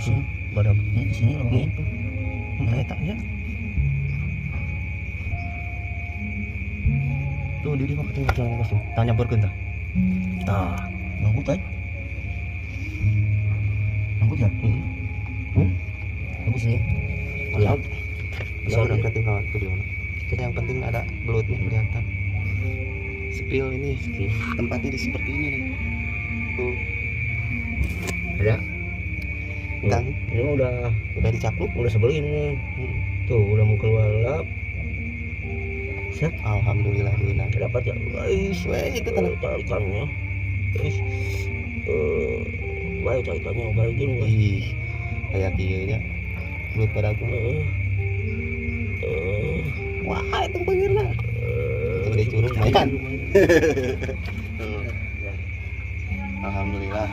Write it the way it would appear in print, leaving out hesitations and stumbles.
sini pada di sini lubang itu ya tuh diri mah ketemu jalan pas tuh tanya bergenta ngangkut aja ngangkut ya bagus nih kalau bisa udah ketinggalan tuh di mana yang penting ada belutnya kelihatan spill ini tempatnya seperti ini nih tuh ada kan ini udah dicapluk udah sebelin nih tuh udah mau keluar lap set alhamdulillah dapat ya guys itu tarikannya guys baik tarikannya kayak gini kayak gini belut pada aku wah itu pengen lah udah curug lumayan alhamdulillah